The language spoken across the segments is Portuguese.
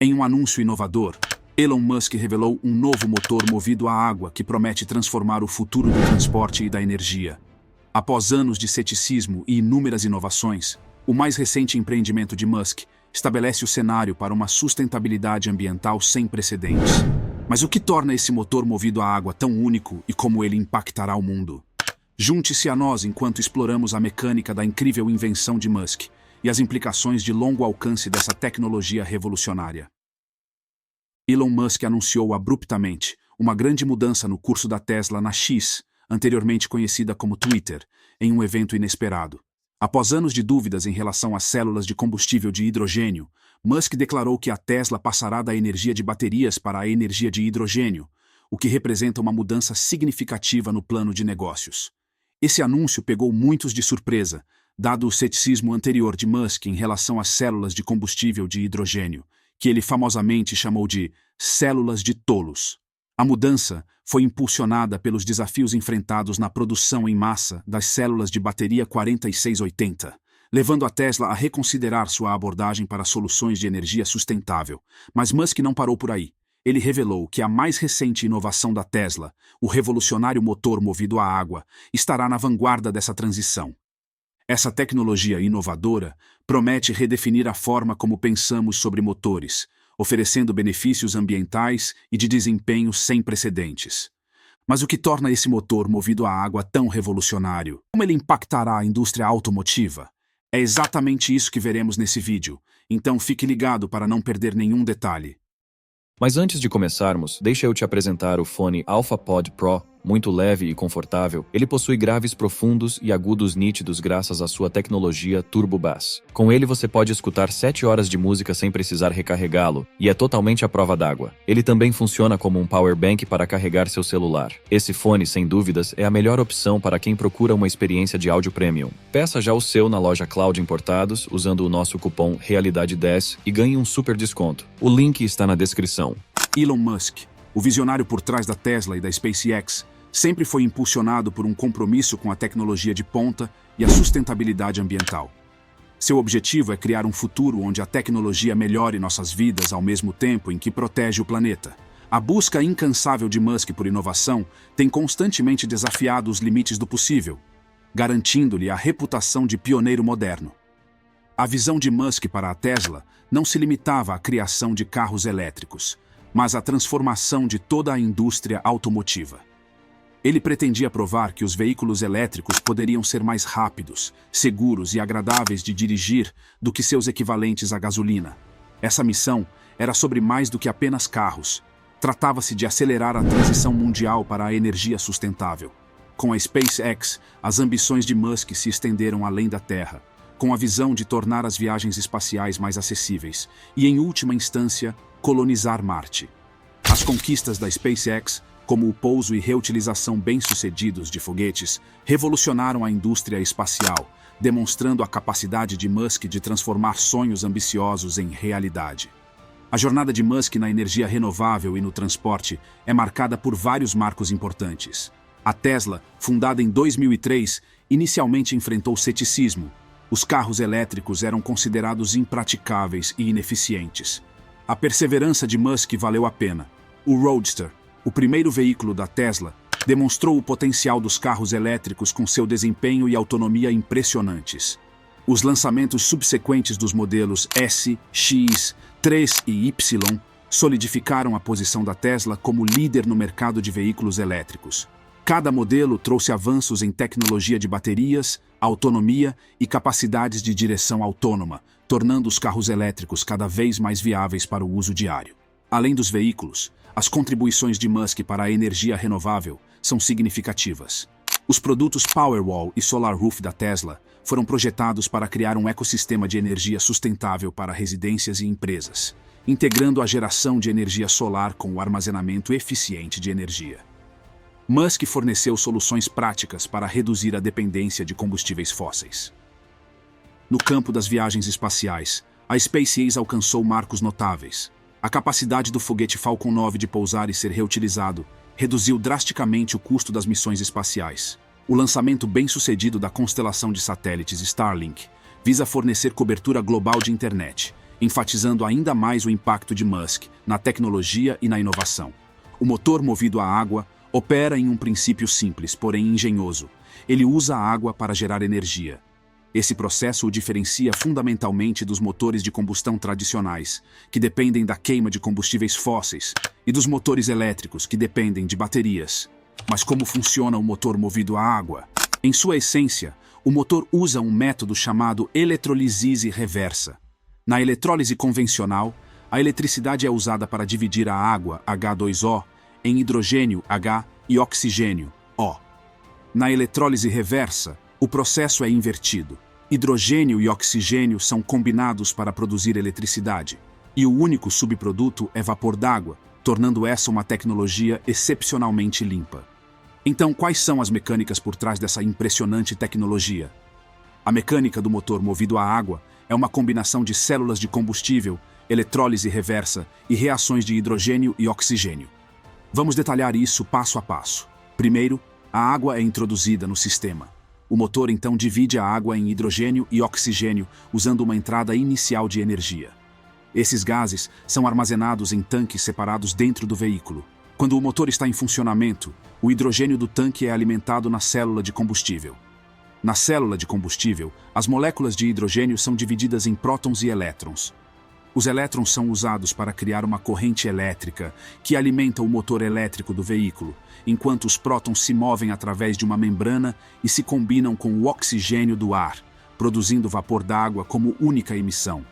Em um anúncio inovador, Elon Musk revelou um novo motor movido a água que promete transformar o futuro do transporte e da energia. Após anos de ceticismo e inúmeras inovações, o mais recente empreendimento de Musk estabelece o cenário para uma sustentabilidade ambiental sem precedentes. Mas o que torna esse motor movido a água tão único e como ele impactará o mundo? Junte-se a nós enquanto exploramos a mecânica da incrível invenção de Musk e as implicações de longo alcance dessa tecnologia revolucionária. Elon Musk anunciou abruptamente uma grande mudança no curso da Tesla na X, anteriormente conhecida como Twitter, em um evento inesperado. Após anos de dúvidas em relação às células de combustível de hidrogênio, Musk declarou que a Tesla passará da energia de baterias para a energia de hidrogênio, o que representa uma mudança significativa no plano de negócios. Esse anúncio pegou muitos de surpresa, dado o ceticismo anterior de Musk em relação às células de combustível de hidrogênio, que ele famosamente chamou de células de tolos. A mudança foi impulsionada pelos desafios enfrentados na produção em massa das células de bateria 4680, levando a Tesla a reconsiderar sua abordagem para soluções de energia sustentável. Mas Musk não parou por aí. Ele revelou que a mais recente inovação da Tesla, o revolucionário motor movido a água, estará na vanguarda dessa transição. Essa tecnologia inovadora promete redefinir a forma como pensamos sobre motores, oferecendo benefícios ambientais e de desempenho sem precedentes. Mas o que torna esse motor movido a água tão revolucionário? Como ele impactará a indústria automotiva? É exatamente isso que veremos nesse vídeo, então fique ligado para não perder nenhum detalhe. Mas antes de começarmos, deixa eu te apresentar o fone AlphaPod Pro. Muito leve e confortável, ele possui graves profundos e agudos nítidos graças à sua tecnologia Turbo Bass. Com ele você pode escutar 7 horas de música sem precisar recarregá-lo, e é totalmente à prova d'água. Ele também funciona como um power bank para carregar seu celular. Esse fone, sem dúvidas, é a melhor opção para quem procura uma experiência de áudio premium. Peça já o seu na loja Cloud Importados, usando o nosso cupom Realidade10 e ganhe um super desconto. O link está na descrição. Elon Musk, o visionário por trás da Tesla e da SpaceX, sempre foi impulsionado por um compromisso com a tecnologia de ponta e a sustentabilidade ambiental. Seu objetivo é criar um futuro onde a tecnologia melhore nossas vidas ao mesmo tempo em que protege o planeta. A busca incansável de Musk por inovação tem constantemente desafiado os limites do possível, garantindo-lhe a reputação de pioneiro moderno. A visão de Musk para a Tesla não se limitava à criação de carros elétricos, mas à transformação de toda a indústria automotiva. Ele pretendia provar que os veículos elétricos poderiam ser mais rápidos, seguros e agradáveis de dirigir do que seus equivalentes à gasolina. Essa missão era sobre mais do que apenas carros. Tratava-se de acelerar a transição mundial para a energia sustentável. Com a SpaceX, as ambições de Musk se estenderam além da Terra, com a visão de tornar as viagens espaciais mais acessíveis e, em última instância, colonizar Marte. As conquistas da SpaceX, como o pouso e reutilização bem-sucedidos de foguetes, revolucionaram a indústria espacial, demonstrando a capacidade de Musk de transformar sonhos ambiciosos em realidade. A jornada de Musk na energia renovável e no transporte é marcada por vários marcos importantes. A Tesla, fundada em 2003, inicialmente enfrentou ceticismo. Os carros elétricos eram considerados impraticáveis e ineficientes. A perseverança de Musk valeu a pena. O Roadster, o primeiro veículo da Tesla, demonstrou o potencial dos carros elétricos com seu desempenho e autonomia impressionantes. Os lançamentos subsequentes dos modelos S, X, 3 e Y solidificaram a posição da Tesla como líder no mercado de veículos elétricos. Cada modelo trouxe avanços em tecnologia de baterias, autonomia e capacidades de direção autônoma, tornando os carros elétricos cada vez mais viáveis para o uso diário. Além dos veículos, as contribuições de Musk para a energia renovável são significativas. Os produtos Powerwall e SolarRoof da Tesla foram projetados para criar um ecossistema de energia sustentável para residências e empresas, integrando a geração de energia solar com o armazenamento eficiente de energia. Musk forneceu soluções práticas para reduzir a dependência de combustíveis fósseis. No campo das viagens espaciais, a SpaceX alcançou marcos notáveis. A capacidade do foguete Falcon 9 de pousar e ser reutilizado reduziu drasticamente o custo das missões espaciais. O lançamento bem-sucedido da constelação de satélites Starlink visa fornecer cobertura global de internet, enfatizando ainda mais o impacto de Musk na tecnologia e na inovação. O motor movido a água opera em um princípio simples, porém engenhoso. Ele usa a água para gerar energia. Esse processo o diferencia fundamentalmente dos motores de combustão tradicionais, que dependem da queima de combustíveis fósseis, e dos motores elétricos, que dependem de baterias. Mas como funciona o motor movido a água? Em sua essência, o motor usa um método chamado eletrolise reversa. Na eletrólise convencional, a eletricidade é usada para dividir a água, H2O, em hidrogênio, H, e oxigênio, O. Na eletrólise reversa, o processo é invertido. Hidrogênio e oxigênio são combinados para produzir eletricidade, e o único subproduto é vapor d'água, tornando essa uma tecnologia excepcionalmente limpa. Então, quais são as mecânicas por trás dessa impressionante tecnologia? A mecânica do motor movido a água é uma combinação de células de combustível, eletrólise reversa e reações de hidrogênio e oxigênio. Vamos detalhar isso passo a passo. Primeiro, a água é introduzida no sistema. O motor então divide a água em hidrogênio e oxigênio, usando uma entrada inicial de energia. Esses gases são armazenados em tanques separados dentro do veículo. Quando o motor está em funcionamento, o hidrogênio do tanque é alimentado na célula de combustível. Na célula de combustível, as moléculas de hidrogênio são divididas em prótons e elétrons. Os elétrons são usados para criar uma corrente elétrica que alimenta o motor elétrico do veículo, enquanto os prótons se movem através de uma membrana e se combinam com o oxigênio do ar, produzindo vapor d'água como única emissão.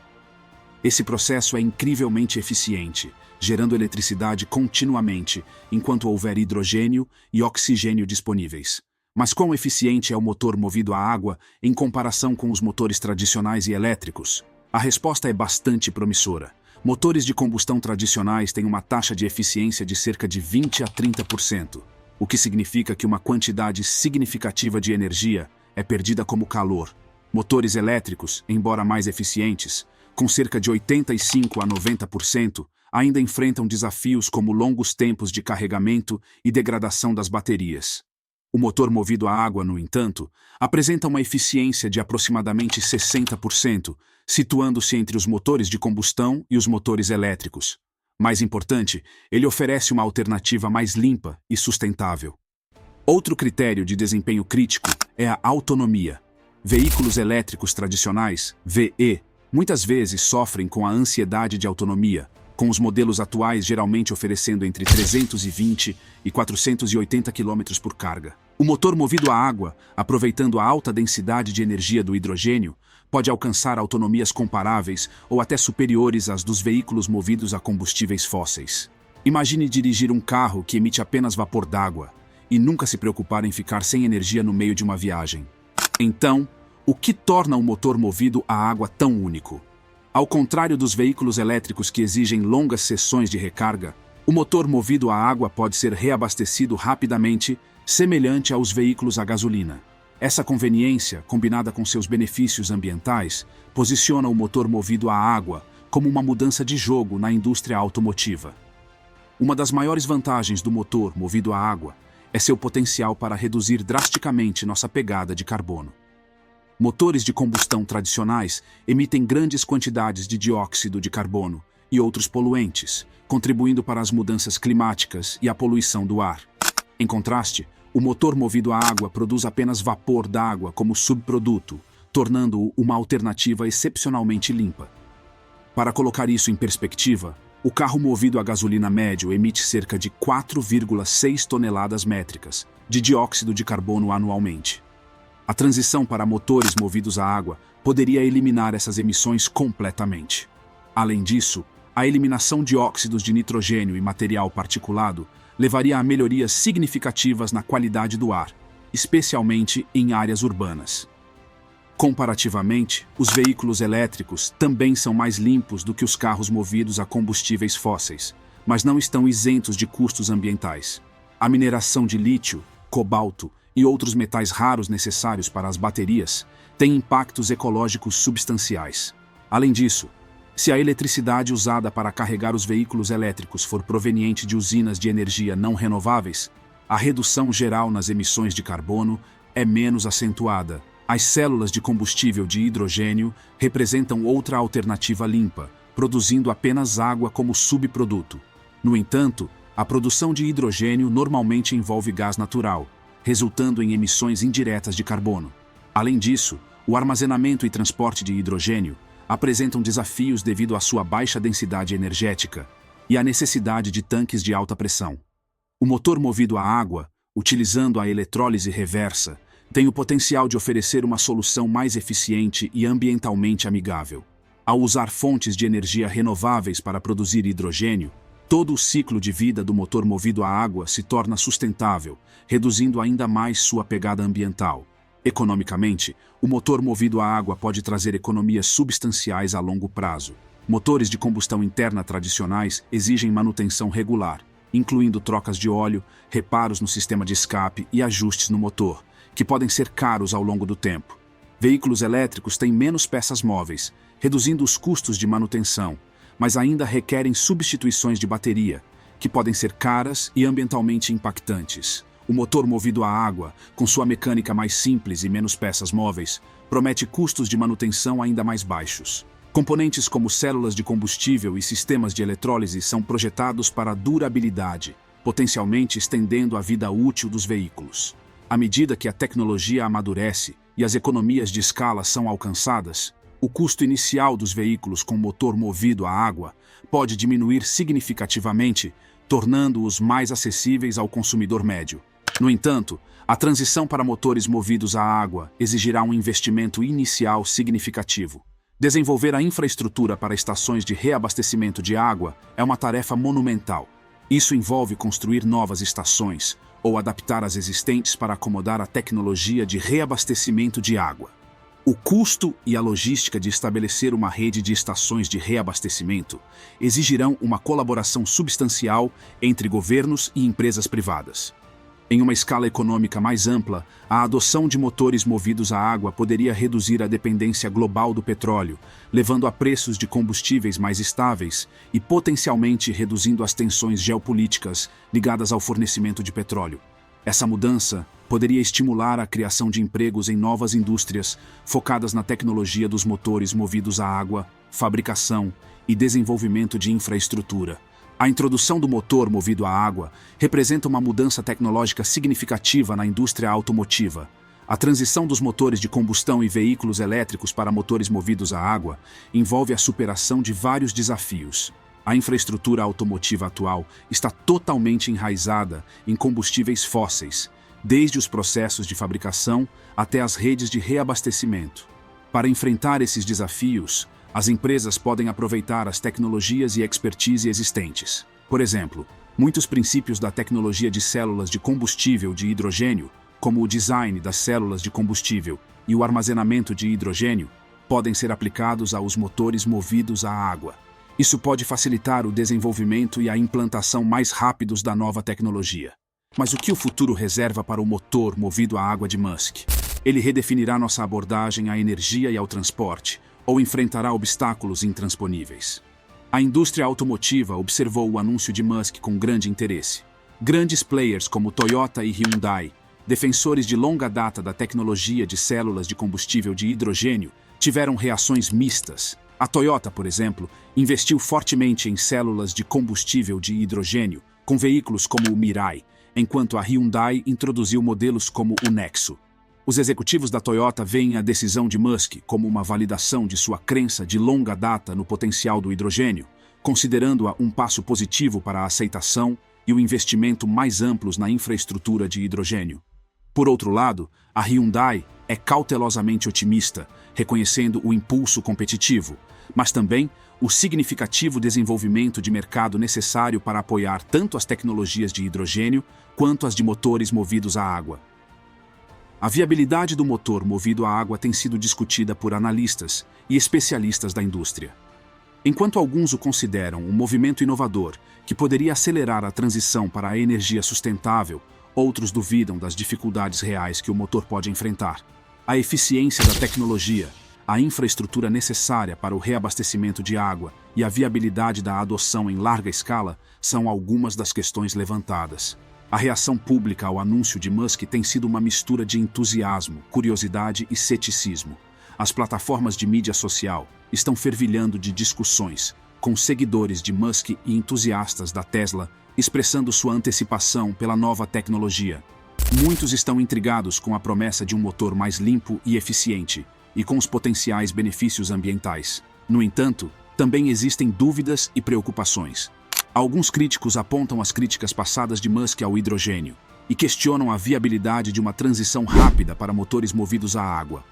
Esse processo é incrivelmente eficiente, gerando eletricidade continuamente, enquanto houver hidrogênio e oxigênio disponíveis. Mas quão eficiente é o motor movido a água em comparação com os motores tradicionais e elétricos? A resposta é bastante promissora. Motores de combustão tradicionais têm uma taxa de eficiência de cerca de 20 a 30%, o que significa que uma quantidade significativa de energia é perdida como calor. Motores elétricos, embora mais eficientes, com cerca de 85 a 90%, ainda enfrentam desafios como longos tempos de carregamento e degradação das baterias. O motor movido a água, no entanto, apresenta uma eficiência de aproximadamente 60%, situando-se entre os motores de combustão e os motores elétricos. Mais importante, ele oferece uma alternativa mais limpa e sustentável. Outro critério de desempenho crítico é a autonomia. Veículos elétricos tradicionais, VE, muitas vezes sofrem com a ansiedade de autonomia, com os modelos atuais geralmente oferecendo entre 320 e 480 km por carga. O motor movido a água, aproveitando a alta densidade de energia do hidrogênio, pode alcançar autonomias comparáveis ou até superiores às dos veículos movidos a combustíveis fósseis. Imagine dirigir um carro que emite apenas vapor d'água e nunca se preocupar em ficar sem energia no meio de uma viagem. Então, o que torna o motor movido a água tão único? Ao contrário dos veículos elétricos que exigem longas sessões de recarga, o motor movido a água pode ser reabastecido rapidamente, semelhante aos veículos a gasolina. Essa conveniência, combinada com seus benefícios ambientais, posiciona o motor movido a água como uma mudança de jogo na indústria automotiva. Uma das maiores vantagens do motor movido a água é seu potencial para reduzir drasticamente nossa pegada de carbono. Motores de combustão tradicionais emitem grandes quantidades de dióxido de carbono e outros poluentes, contribuindo para as mudanças climáticas e a poluição do ar. Em contraste, o motor movido a água produz apenas vapor d'água como subproduto, tornando-o uma alternativa excepcionalmente limpa. Para colocar isso em perspectiva, o carro movido a gasolina médio emite cerca de 4,6 toneladas métricas de dióxido de carbono anualmente. A transição para motores movidos a água poderia eliminar essas emissões completamente. Além disso, a eliminação de óxidos de nitrogênio e material particulado levaria a melhorias significativas na qualidade do ar, especialmente em áreas urbanas. Comparativamente, os veículos elétricos também são mais limpos do que os carros movidos a combustíveis fósseis, mas não estão isentos de custos ambientais. A mineração de lítio, cobalto e outros metais raros necessários para as baterias tem impactos ecológicos substanciais. Além disso, se a eletricidade usada para carregar os veículos elétricos for proveniente de usinas de energia não renováveis, a redução geral nas emissões de carbono é menos acentuada. As células de combustível de hidrogênio representam outra alternativa limpa, produzindo apenas água como subproduto. No entanto, a produção de hidrogênio normalmente envolve gás natural, resultando em emissões indiretas de carbono. Além disso, o armazenamento e transporte de hidrogênio apresentam desafios devido à sua baixa densidade energética e à necessidade de tanques de alta pressão. O motor movido a água, utilizando a eletrólise reversa, tem o potencial de oferecer uma solução mais eficiente e ambientalmente amigável. Ao usar fontes de energia renováveis para produzir hidrogênio, todo o ciclo de vida do motor movido a água se torna sustentável, reduzindo ainda mais sua pegada ambiental. Economicamente, o motor movido a água pode trazer economias substanciais a longo prazo. Motores de combustão interna tradicionais exigem manutenção regular, incluindo trocas de óleo, reparos no sistema de escape e ajustes no motor, que podem ser caros ao longo do tempo. Veículos elétricos têm menos peças móveis, reduzindo os custos de manutenção, mas ainda requerem substituições de bateria, que podem ser caras e ambientalmente impactantes. O motor movido a água, com sua mecânica mais simples e menos peças móveis, promete custos de manutenção ainda mais baixos. Componentes como células de combustível e sistemas de eletrólise são projetados para a durabilidade, potencialmente estendendo a vida útil dos veículos. À medida que a tecnologia amadurece e as economias de escala são alcançadas, o custo inicial dos veículos com motor movido a água pode diminuir significativamente, tornando-os mais acessíveis ao consumidor médio. No entanto, a transição para motores movidos a água exigirá um investimento inicial significativo. Desenvolver a infraestrutura para estações de reabastecimento de água é uma tarefa monumental. Isso envolve construir novas estações ou adaptar as existentes para acomodar a tecnologia de reabastecimento de água. O custo e a logística de estabelecer uma rede de estações de reabastecimento exigirão uma colaboração substancial entre governos e empresas privadas. Em uma escala econômica mais ampla, a adoção de motores movidos a água poderia reduzir a dependência global do petróleo, levando a preços de combustíveis mais estáveis e potencialmente reduzindo as tensões geopolíticas ligadas ao fornecimento de petróleo. Essa mudança poderia estimular a criação de empregos em novas indústrias focadas na tecnologia dos motores movidos a água, fabricação e desenvolvimento de infraestrutura. A introdução do motor movido a água representa uma mudança tecnológica significativa na indústria automotiva. A transição dos motores de combustão e veículos elétricos para motores movidos a água envolve a superação de vários desafios. A infraestrutura automotiva atual está totalmente enraizada em combustíveis fósseis, desde os processos de fabricação até as redes de reabastecimento. Para enfrentar esses desafios, as empresas podem aproveitar as tecnologias e expertise existentes. Por exemplo, muitos princípios da tecnologia de células de combustível de hidrogênio, como o design das células de combustível e o armazenamento de hidrogênio, podem ser aplicados aos motores movidos a água. Isso pode facilitar o desenvolvimento e a implantação mais rápidos da nova tecnologia. Mas o que o futuro reserva para o motor movido a água de Musk? Ele redefinirá nossa abordagem à energia e ao transporte, ou enfrentará obstáculos intransponíveis? A indústria automotiva observou o anúncio de Musk com grande interesse. Grandes players como Toyota e Hyundai, defensores de longa data da tecnologia de células de combustível de hidrogênio, tiveram reações mistas. A Toyota, por exemplo, investiu fortemente em células de combustível de hidrogênio, com veículos como o Mirai, enquanto a Hyundai introduziu modelos como o Nexo. Os executivos da Toyota veem a decisão de Musk como uma validação de sua crença de longa data no potencial do hidrogênio, considerando-a um passo positivo para a aceitação e o investimento mais amplos na infraestrutura de hidrogênio. Por outro lado, a Hyundai é cautelosamente otimista, reconhecendo o impulso competitivo, mas também o significativo desenvolvimento de mercado necessário para apoiar tanto as tecnologias de hidrogênio quanto as de motores movidos a água. A viabilidade do motor movido a água tem sido discutida por analistas e especialistas da indústria. Enquanto alguns o consideram um movimento inovador que poderia acelerar a transição para a energia sustentável, outros duvidam das dificuldades reais que o motor pode enfrentar. A eficiência da tecnologia, a infraestrutura necessária para o reabastecimento de água e a viabilidade da adoção em larga escala são algumas das questões levantadas. A reação pública ao anúncio de Musk tem sido uma mistura de entusiasmo, curiosidade e ceticismo. As plataformas de mídia social estão fervilhando de discussões, com seguidores de Musk e entusiastas da Tesla expressando sua antecipação pela nova tecnologia. Muitos estão intrigados com a promessa de um motor mais limpo e eficiente, e com os potenciais benefícios ambientais. No entanto, também existem dúvidas e preocupações. Alguns críticos apontam as críticas passadas de Musk ao hidrogênio e questionam a viabilidade de uma transição rápida para motores movidos a água.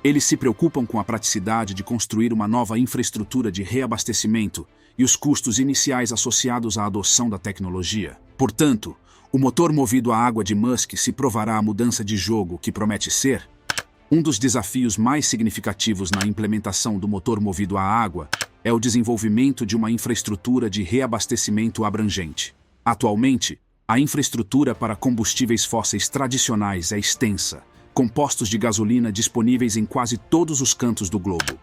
Eles se preocupam com a praticidade de construir uma nova infraestrutura de reabastecimento e os custos iniciais associados à adoção da tecnologia. Portanto, o motor movido a água de Musk se provará a mudança de jogo que promete ser. Um dos desafios mais significativos na implementação do motor movido a água é o desenvolvimento de uma infraestrutura de reabastecimento abrangente. Atualmente, a infraestrutura para combustíveis fósseis tradicionais é extensa, com postos de gasolina disponíveis em quase todos os cantos do globo.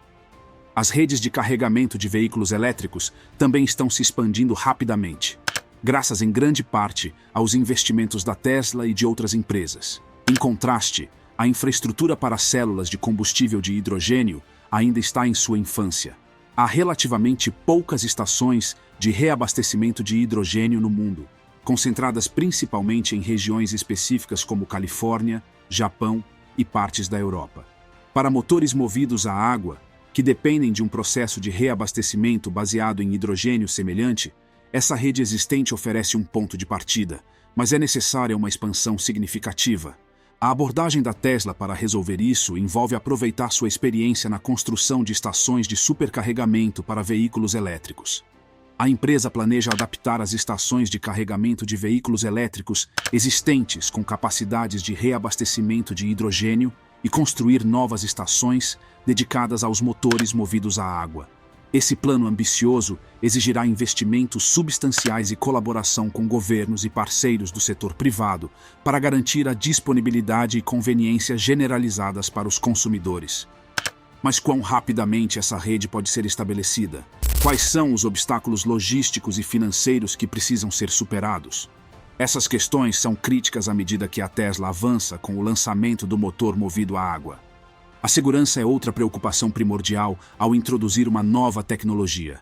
As redes de carregamento de veículos elétricos também estão se expandindo rapidamente, graças em grande parte aos investimentos da Tesla e de outras empresas. Em contraste, a infraestrutura para células de combustível de hidrogênio ainda está em sua infância. Há relativamente poucas estações de reabastecimento de hidrogênio no mundo, concentradas principalmente em regiões específicas como Califórnia, Japão e partes da Europa. Para motores movidos a água, que dependem de um processo de reabastecimento baseado em hidrogênio semelhante, essa rede existente oferece um ponto de partida, mas é necessária uma expansão significativa. A abordagem da Tesla para resolver isso envolve aproveitar sua experiência na construção de estações de supercarregamento para veículos elétricos. A empresa planeja adaptar as estações de carregamento de veículos elétricos existentes com capacidades de reabastecimento de hidrogênio e construir novas estações dedicadas aos motores movidos a água. Esse plano ambicioso exigirá investimentos substanciais e colaboração com governos e parceiros do setor privado para garantir a disponibilidade e conveniência generalizadas para os consumidores. Mas quão rapidamente essa rede pode ser estabelecida? Quais são os obstáculos logísticos e financeiros que precisam ser superados? Essas questões são críticas à medida que a Tesla avança com o lançamento do motor movido a água. A segurança é outra preocupação primordial ao introduzir uma nova tecnologia.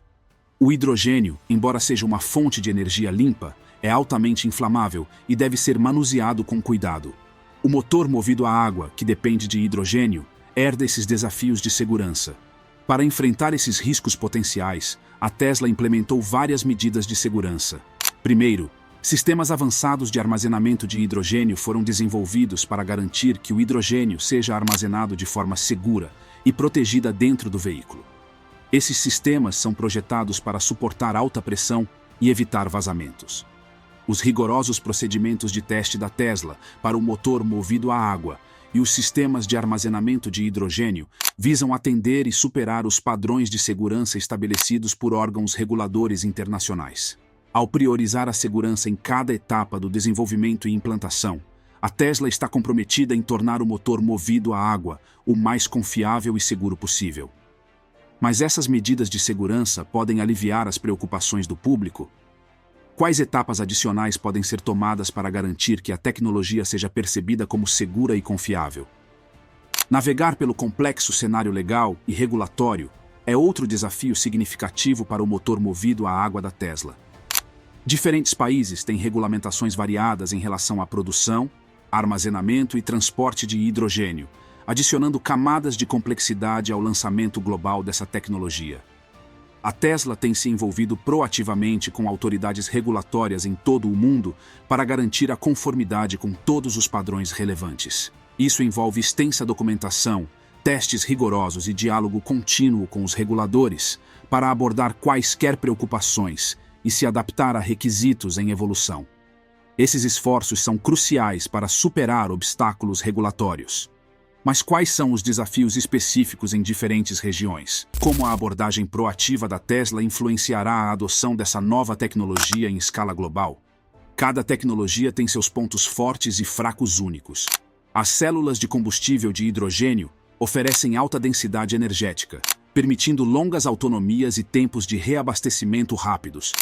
O hidrogênio, embora seja uma fonte de energia limpa, é altamente inflamável e deve ser manuseado com cuidado. O motor movido a água, que depende de hidrogênio, herda esses desafios de segurança. Para enfrentar esses riscos potenciais, a Tesla implementou várias medidas de segurança. Primeiro, sistemas avançados de armazenamento de hidrogênio foram desenvolvidos para garantir que o hidrogênio seja armazenado de forma segura e protegida dentro do veículo. Esses sistemas são projetados para suportar alta pressão e evitar vazamentos. Os rigorosos procedimentos de teste da Tesla para o motor movido a água e os sistemas de armazenamento de hidrogênio visam atender e superar os padrões de segurança estabelecidos por órgãos reguladores internacionais. Ao priorizar a segurança em cada etapa do desenvolvimento e implantação, a Tesla está comprometida em tornar o motor movido a água o mais confiável e seguro possível. Mas essas medidas de segurança podem aliviar as preocupações do público? Quais etapas adicionais podem ser tomadas para garantir que a tecnologia seja percebida como segura e confiável? Navegar pelo complexo cenário legal e regulatório é outro desafio significativo para o motor movido a água da Tesla. Diferentes países têm regulamentações variadas em relação à produção, armazenamento e transporte de hidrogênio, adicionando camadas de complexidade ao lançamento global dessa tecnologia. A Tesla tem se envolvido proativamente com autoridades regulatórias em todo o mundo para garantir a conformidade com todos os padrões relevantes. Isso envolve extensa documentação, testes rigorosos e diálogo contínuo com os reguladores para abordar quaisquer preocupações e se adaptar a requisitos em evolução. Esses esforços são cruciais para superar obstáculos regulatórios. Mas quais são os desafios específicos em diferentes regiões? Como a abordagem proativa da Tesla influenciará a adoção dessa nova tecnologia em escala global? Cada tecnologia tem seus pontos fortes e fracos únicos. As células de combustível de hidrogênio oferecem alta densidade energética, permitindo longas autonomias e tempos de reabastecimento rápidos.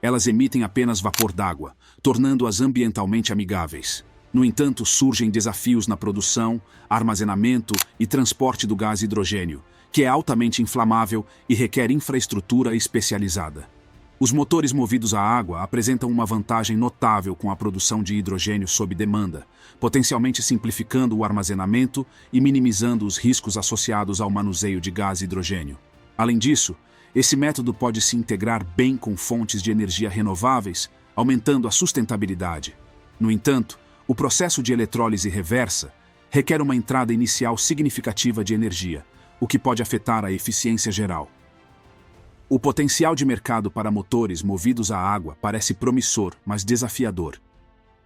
Elas emitem apenas vapor d'água, tornando-as ambientalmente amigáveis. No entanto, surgem desafios na produção, armazenamento e transporte do gás hidrogênio, que é altamente inflamável e requer infraestrutura especializada. Os motores movidos a água apresentam uma vantagem notável com a produção de hidrogênio sob demanda, potencialmente simplificando o armazenamento e minimizando os riscos associados ao manuseio de gás hidrogênio. Além disso, esse método pode se integrar bem com fontes de energia renováveis, aumentando a sustentabilidade. No entanto, o processo de eletrólise reversa requer uma entrada inicial significativa de energia, o que pode afetar a eficiência geral. O potencial de mercado para motores movidos a água parece promissor, mas desafiador.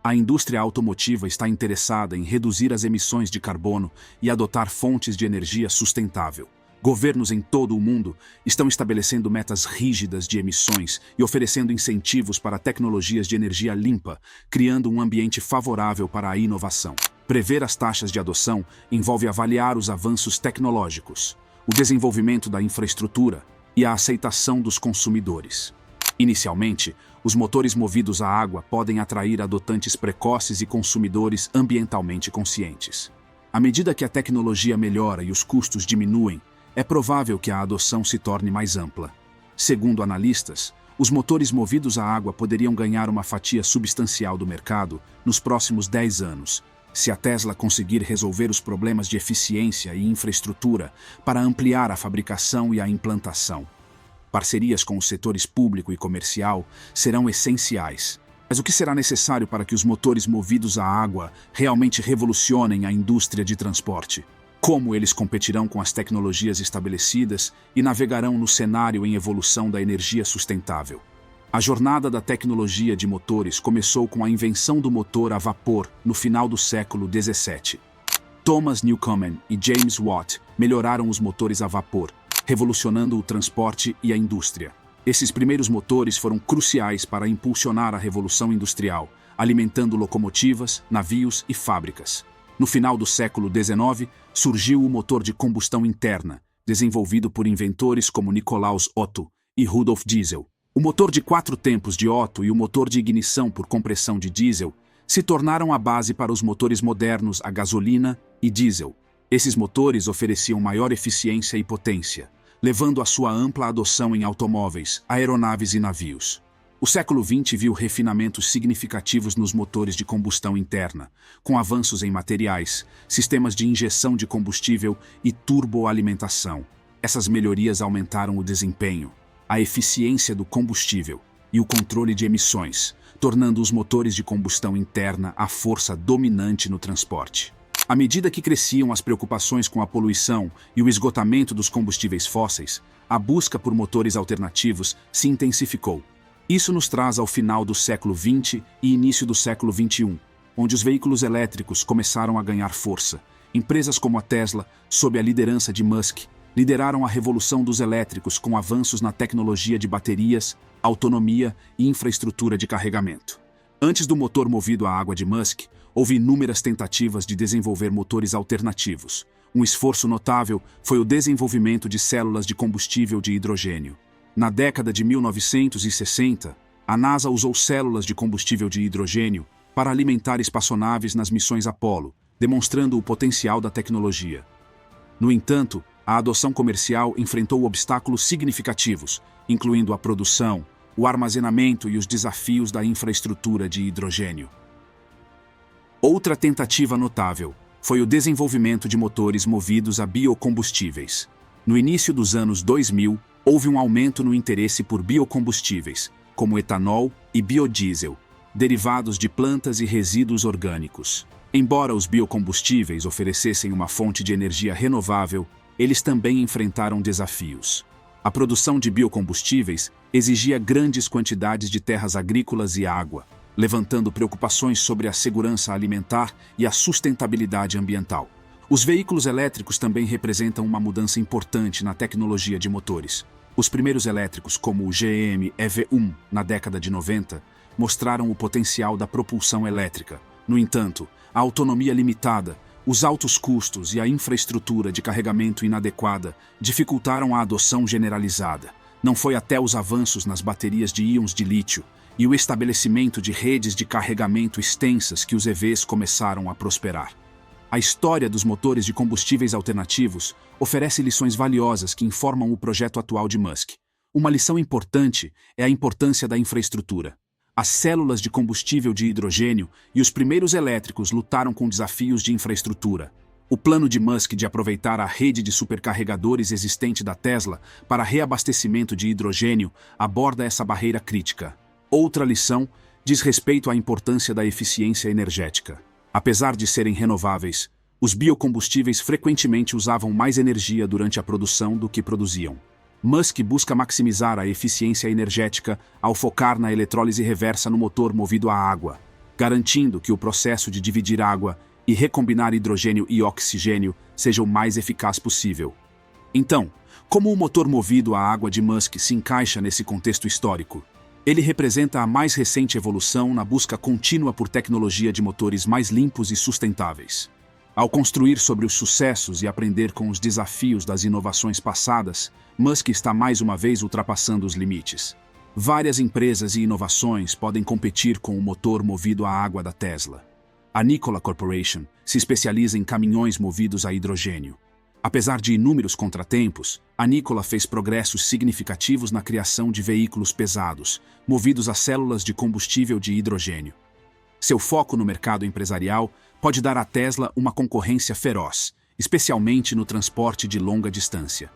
A indústria automotiva está interessada em reduzir as emissões de carbono e adotar fontes de energia sustentável. Governos em todo o mundo estão estabelecendo metas rígidas de emissões e oferecendo incentivos para tecnologias de energia limpa, criando um ambiente favorável para a inovação. Prever as taxas de adoção envolve avaliar os avanços tecnológicos, o desenvolvimento da infraestrutura e a aceitação dos consumidores. Inicialmente, os motores movidos a água podem atrair adotantes precoces e consumidores ambientalmente conscientes. À medida que a tecnologia melhora e os custos diminuem, é provável que a adoção se torne mais ampla. Segundo analistas, os motores movidos a água poderiam ganhar uma fatia substancial do mercado nos próximos 10 anos, se a Tesla conseguir resolver os problemas de eficiência e infraestrutura para ampliar a fabricação e a implantação. Parcerias com os setores público e comercial serão essenciais. Mas o que será necessário para que os motores movidos a água realmente revolucionem a indústria de transporte? Como eles competirão com as tecnologias estabelecidas e navegarão no cenário em evolução da energia sustentável? A jornada da tecnologia de motores começou com a invenção do motor a vapor no final do século XVII. Thomas Newcomen e James Watt melhoraram os motores a vapor, revolucionando o transporte e a indústria. Esses primeiros motores foram cruciais para impulsionar a Revolução Industrial, alimentando locomotivas, navios e fábricas. No final do século XIX, surgiu o motor de combustão interna, desenvolvido por inventores como Nicolaus Otto e Rudolf Diesel. O motor de 4 tempos de Otto e o motor de ignição por compressão de Diesel se tornaram a base para os motores modernos a gasolina e diesel. Esses motores ofereciam maior eficiência e potência, levando a sua ampla adoção em automóveis, aeronaves e navios. O século XX viu refinamentos significativos nos motores de combustão interna, com avanços em materiais, sistemas de injeção de combustível e turboalimentação. Essas melhorias aumentaram o desempenho, a eficiência do combustível e o controle de emissões, tornando os motores de combustão interna a força dominante no transporte. À medida que cresciam as preocupações com a poluição e o esgotamento dos combustíveis fósseis, a busca por motores alternativos se intensificou. Isso nos traz ao final do século XX e início do século XXI, onde os veículos elétricos começaram a ganhar força. Empresas como a Tesla, sob a liderança de Musk, lideraram a revolução dos elétricos com avanços na tecnologia de baterias, autonomia e infraestrutura de carregamento. Antes do motor movido a água de Musk, houve inúmeras tentativas de desenvolver motores alternativos. Um esforço notável foi o desenvolvimento de células de combustível de hidrogênio. Na década de 1960, a NASA usou células de combustível de hidrogênio para alimentar espaçonaves nas missões Apollo, demonstrando o potencial da tecnologia. No entanto, a adoção comercial enfrentou obstáculos significativos, incluindo a produção, o armazenamento e os desafios da infraestrutura de hidrogênio. Outra tentativa notável foi o desenvolvimento de motores movidos a biocombustíveis. No início dos anos 2000, houve um aumento no interesse por biocombustíveis, como etanol e biodiesel, derivados de plantas e resíduos orgânicos. Embora os biocombustíveis oferecessem uma fonte de energia renovável, eles também enfrentaram desafios. A produção de biocombustíveis exigia grandes quantidades de terras agrícolas e água, levantando preocupações sobre a segurança alimentar e a sustentabilidade ambiental. Os veículos elétricos também representam uma mudança importante na tecnologia de motores. Os primeiros elétricos, como o GM EV1 na década de 90, mostraram o potencial da propulsão elétrica. No entanto, a autonomia limitada, os altos custos e a infraestrutura de carregamento inadequada dificultaram a adoção generalizada. Não foi até os avanços nas baterias de íons de lítio e o estabelecimento de redes de carregamento extensas que os EVs começaram a prosperar. A história dos motores de combustíveis alternativos oferece lições valiosas que informam o projeto atual de Musk. Uma lição importante é a importância da infraestrutura. As células de combustível de hidrogênio e os primeiros elétricos lutaram com desafios de infraestrutura. O plano de Musk de aproveitar a rede de supercarregadores existente da Tesla para reabastecimento de hidrogênio aborda essa barreira crítica. Outra lição diz respeito à importância da eficiência energética. Apesar de serem renováveis, os biocombustíveis frequentemente usavam mais energia durante a produção do que produziam. Musk busca maximizar a eficiência energética ao focar na eletrólise reversa no motor movido a água, garantindo que o processo de dividir água e recombinar hidrogênio e oxigênio seja o mais eficaz possível. Então, como o motor movido a água de Musk se encaixa nesse contexto histórico? Ele representa a mais recente evolução na busca contínua por tecnologia de motores mais limpos e sustentáveis. Ao construir sobre os sucessos e aprender com os desafios das inovações passadas, Musk está mais uma vez ultrapassando os limites. Várias empresas e inovações podem competir com o motor movido a água da Tesla. A Nikola Corporation se especializa em caminhões movidos a hidrogênio. Apesar de inúmeros contratempos, a Nikola fez progressos significativos na criação de veículos pesados, movidos a células de combustível de hidrogênio. Seu foco no mercado empresarial pode dar à Tesla uma concorrência feroz, especialmente no transporte de longa distância.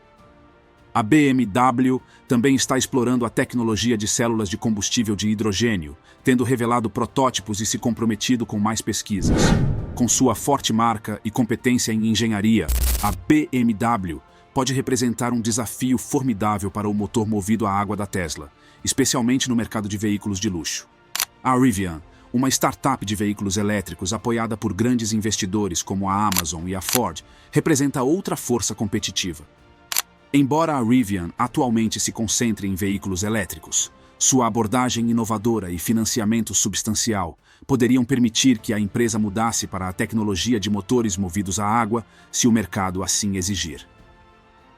A BMW também está explorando a tecnologia de células de combustível de hidrogênio, tendo revelado protótipos e se comprometido com mais pesquisas. Com sua forte marca e competência em engenharia, a BMW pode representar um desafio formidável para o motor movido a água da Tesla, especialmente no mercado de veículos de luxo. A Rivian, uma startup de veículos elétricos apoiada por grandes investidores como a Amazon e a Ford, representa outra força competitiva. Embora a Rivian atualmente se concentre em veículos elétricos, sua abordagem inovadora e financiamento substancial poderiam permitir que a empresa mudasse para a tecnologia de motores movidos a água, se o mercado assim exigir.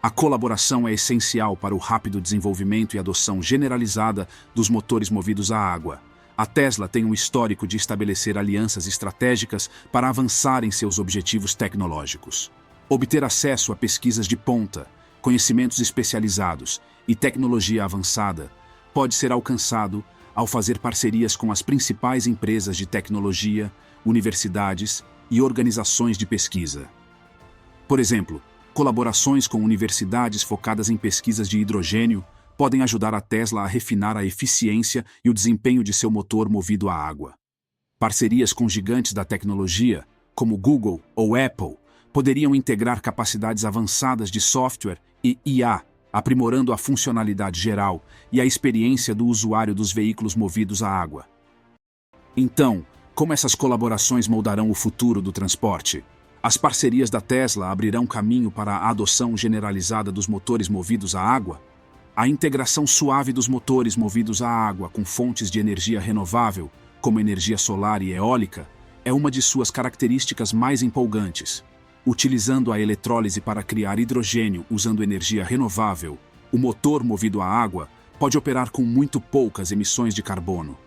A colaboração é essencial para o rápido desenvolvimento e adoção generalizada dos motores movidos a água. A Tesla tem um histórico de estabelecer alianças estratégicas para avançar em seus objetivos tecnológicos. Obter acesso a pesquisas de ponta, conhecimentos especializados e tecnologia avançada pode ser alcançado ao fazer parcerias com as principais empresas de tecnologia, universidades e organizações de pesquisa. Por exemplo, colaborações com universidades focadas em pesquisas de hidrogênio podem ajudar a Tesla a refinar a eficiência e o desempenho de seu motor movido a água. Parcerias com gigantes da tecnologia, como Google ou Apple, poderiam integrar capacidades avançadas de software e IA, aprimorando a funcionalidade geral e a experiência do usuário dos veículos movidos a água. Então, como essas colaborações moldarão o futuro do transporte? As parcerias da Tesla abrirão caminho para a adoção generalizada dos motores movidos a água? A integração suave dos motores movidos a água com fontes de energia renovável, como energia solar e eólica, é uma de suas características mais empolgantes. Utilizando a eletrólise para criar hidrogênio usando energia renovável, o motor movido a água pode operar com muito poucas emissões de carbono.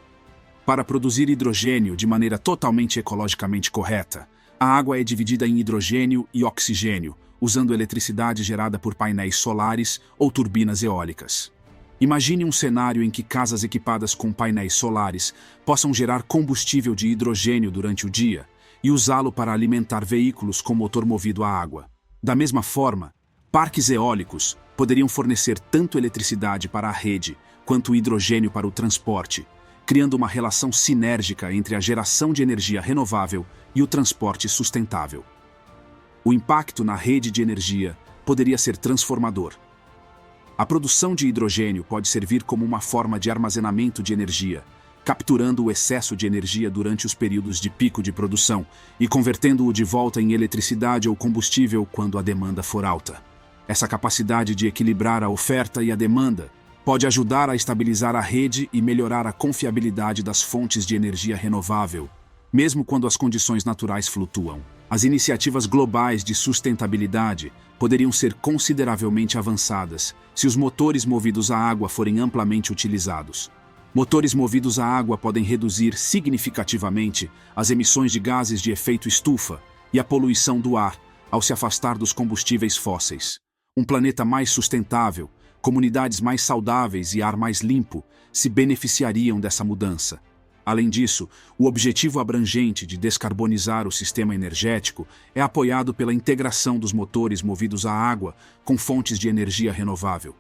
Para produzir hidrogênio de maneira totalmente ecologicamente correta, a água é dividida em hidrogênio e oxigênio, usando eletricidade gerada por painéis solares ou turbinas eólicas. Imagine um cenário em que casas equipadas com painéis solares possam gerar combustível de hidrogênio durante o dia e usá-lo para alimentar veículos com motor movido a água. Da mesma forma, parques eólicos poderiam fornecer tanto eletricidade para a rede quanto hidrogênio para o transporte, criando uma relação sinérgica entre a geração de energia renovável e o transporte sustentável. O impacto na rede de energia poderia ser transformador. A produção de hidrogênio pode servir como uma forma de armazenamento de energia, capturando o excesso de energia durante os períodos de pico de produção e convertendo-o de volta em eletricidade ou combustível quando a demanda for alta. Essa capacidade de equilibrar a oferta e a demanda pode ajudar a estabilizar a rede e melhorar a confiabilidade das fontes de energia renovável, mesmo quando as condições naturais flutuam. As iniciativas globais de sustentabilidade poderiam ser consideravelmente avançadas se os motores movidos a água forem amplamente utilizados. Motores movidos a água podem reduzir significativamente as emissões de gases de efeito estufa, e a poluição do ar ao se afastar dos combustíveis fósseis. Um planeta mais sustentável, comunidades mais saudáveis e ar mais limpo se beneficiariam dessa mudança. Além disso, o objetivo abrangente de descarbonizar o sistema energético é apoiado pela integração dos motores movidos a água com fontes de energia renovável.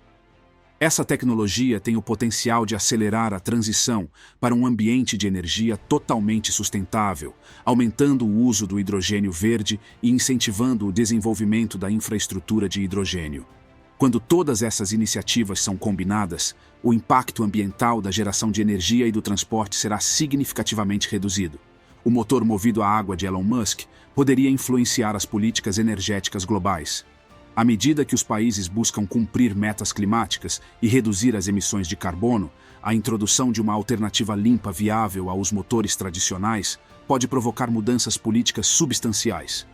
Essa tecnologia tem o potencial de acelerar a transição para um ambiente de energia totalmente sustentável, aumentando o uso do hidrogênio verde e incentivando o desenvolvimento da infraestrutura de hidrogênio. Quando todas essas iniciativas são combinadas, o impacto ambiental da geração de energia e do transporte será significativamente reduzido. O motor movido a água de Elon Musk poderia influenciar as políticas energéticas globais. À medida que os países buscam cumprir metas climáticas e reduzir as emissões de carbono, a introdução de uma alternativa limpa viável aos motores tradicionais pode provocar mudanças políticas substanciais.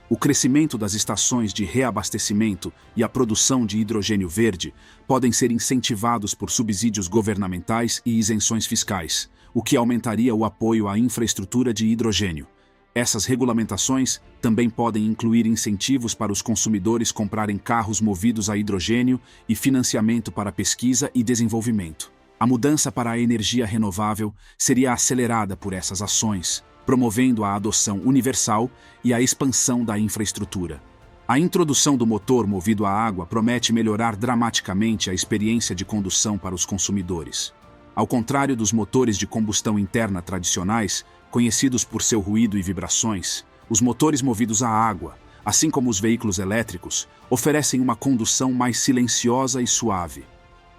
O crescimento das estações de reabastecimento e a produção de hidrogênio verde podem ser incentivados por subsídios governamentais e isenções fiscais, o que aumentaria o apoio à infraestrutura de hidrogênio. Essas regulamentações também podem incluir incentivos para os consumidores comprarem carros movidos a hidrogênio e financiamento para pesquisa e desenvolvimento. A mudança para a energia renovável seria acelerada por essas ações, promovendo a adoção universal e a expansão da infraestrutura. A introdução do motor movido a água promete melhorar dramaticamente a experiência de condução para os consumidores. Ao contrário dos motores de combustão interna tradicionais, conhecidos por seu ruído e vibrações, os motores movidos a água, assim como os veículos elétricos, oferecem uma condução mais silenciosa e suave.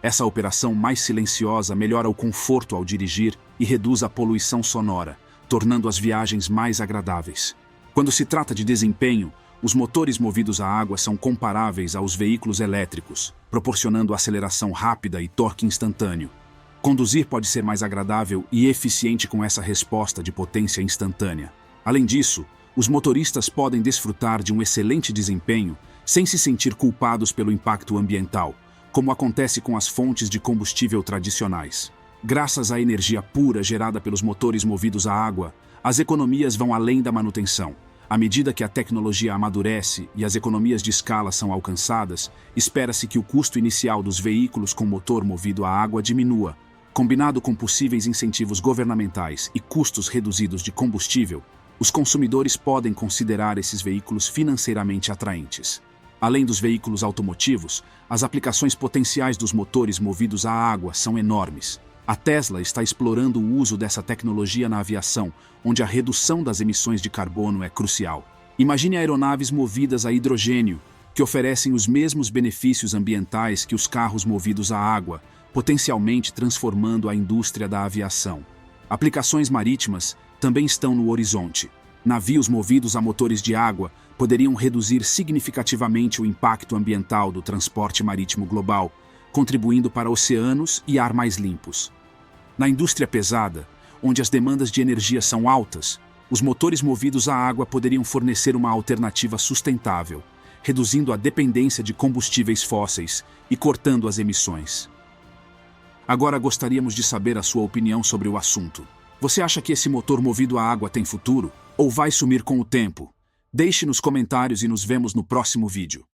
Essa operação mais silenciosa melhora o conforto ao dirigir e reduz a poluição sonora, tornando as viagens mais agradáveis. Quando se trata de desempenho, os motores movidos a água são comparáveis aos veículos elétricos, proporcionando aceleração rápida e torque instantâneo. Conduzir pode ser mais agradável e eficiente com essa resposta de potência instantânea. Além disso, os motoristas podem desfrutar de um excelente desempenho sem se sentir culpados pelo impacto ambiental, como acontece com as fontes de combustível tradicionais. Graças à energia pura gerada pelos motores movidos a água, as economias vão além da manutenção. À medida que a tecnologia amadurece e as economias de escala são alcançadas, espera-se que o custo inicial dos veículos com motor movido a água diminua. Combinado com possíveis incentivos governamentais e custos reduzidos de combustível, os consumidores podem considerar esses veículos financeiramente atraentes. Além dos veículos automotivos, as aplicações potenciais dos motores movidos a água são enormes. A Tesla está explorando o uso dessa tecnologia na aviação, onde a redução das emissões de carbono é crucial. Imagine aeronaves movidas a hidrogênio, que oferecem os mesmos benefícios ambientais que os carros movidos a água, potencialmente transformando a indústria da aviação. Aplicações marítimas também estão no horizonte. Navios movidos a motores de água poderiam reduzir significativamente o impacto ambiental do transporte marítimo global, contribuindo para oceanos e ar mais limpos. Na indústria pesada, onde as demandas de energia são altas, os motores movidos a água poderiam fornecer uma alternativa sustentável, reduzindo a dependência de combustíveis fósseis e cortando as emissões. Agora gostaríamos de saber a sua opinião sobre o assunto. Você acha que esse motor movido a água tem futuro ou vai sumir com o tempo? Deixe nos comentários e nos vemos no próximo vídeo.